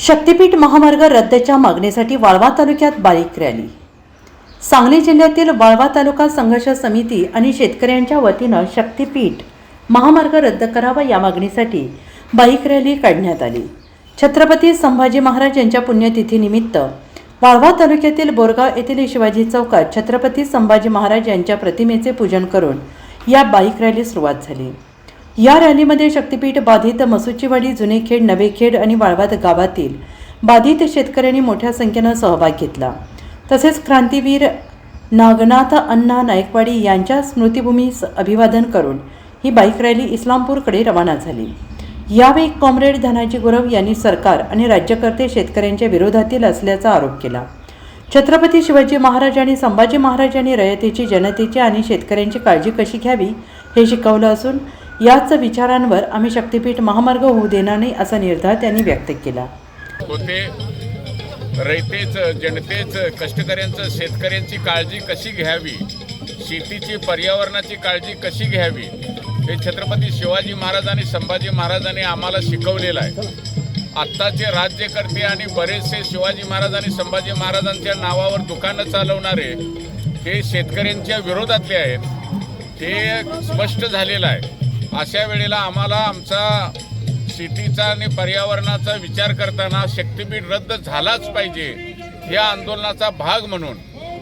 शक्तीपीठ महामार्ग रद्दच्या मागणीसाठी वाळवा तालुक्यात बाईक रॅली। सांगली जिल्ह्यातील वाळवा तालुका संघर्ष समिती आणि शेतकऱ्यांच्या वतीनं शक्तीपीठ महामार्ग रद्द करावा या मागणीसाठी बाईक रॅली काढण्यात आली। छत्रपती संभाजी महाराज यांच्या पुण्यतिथीनिमित्त वाळवा तालुक्यातील बोरगाव येथील शिवाजी चौकात छत्रपती संभाजी महाराज यांच्या प्रतिमेचे पूजन करून या बाईक रॅली सुरुवात झाली। या रॅलीमध्ये शक्तीपीठ बाधित मसुचीवाडी, जुनेखेड, नवेखेड आणि वाळवा गावातील बाधित शेतकऱ्यांनी मोठ्या संख्येने सहभाग घेतला। तसेच क्रांतीवीर नागनाथ अण्णा नायकवाडी यांच्या स्मृतिभूमीस अभिवादन करून ही बाईक रॅली इस्लामपूरकडे रवाना झाली। यावेळी कॉम्रेड धनाजी गुरव यांनी सरकार आणि राज्यकर्ते शेतकऱ्यांच्या विरोधातील असल्याचा आरोप केला। छत्रपती शिवाजी महाराज आणि संभाजी महाराज यांनी रयतेची, जनतेची आणि शेतकऱ्यांची काळजी कशी घ्यावी हे शिकवलं असून याच विचारांवर आम्ही शक्तीपीठ महामार्ग होऊ देणार नाही असा निर्धार त्यांनी व्यक्त केला। होते रयतेच, जनतेच, कष्टकऱ्यांचं, शेतकऱ्यांची काळजी कशी घ्यावी, शेतीची, पर्यावरणाची काळजी कशी घ्यावी हे छत्रपती शिवाजी महाराज आणि संभाजी महाराजांनी आम्हाला शिकवलेलं आहे। आत्ताचे राज्यकर्ते आणि बरेचसे शिवाजी महाराज आणि संभाजी महाराजांच्या नावावर दुकानं चालवणारे हे शेतकऱ्यांच्या विरोधातले आहेत, हे स्पष्ट झालेलं आहे। अशा वेळेला आम्हाला आमचा शेतीचा आणि पर्यावरणाचा विचार करताना शक्तीपीठ रद्द झालाच पाहिजे या आंदोलनाचा भाग म्हणून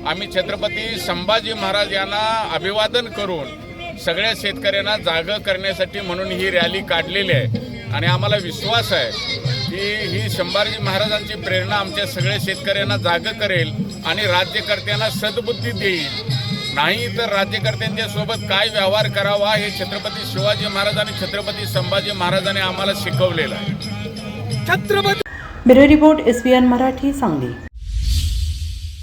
आम्ही छत्रपती संभाजी महाराज यांना अभिवादन करून सगळ्या शेतकऱ्यांना जागं करण्यासाठी म्हणून ही रॅली काढलेली आहे। आणि आम्हाला विश्वास आहे की ही संभाजी महाराजांची प्रेरणा आमच्या सगळ्या शेतकऱ्यांना जागं करेल आणि राज्यकर्त्यांना सद्बुद्धी देईल। नाही तर राज्यकर्त्यांच्या सोबत काय व्यवहार करावा हे छत्रपती शिवाजी महाराज आणि छत्रपती संभाजी महाराजांनी आम्हाला शिकवलेलं आहे। Bureau report SBN Marathi, Sangli.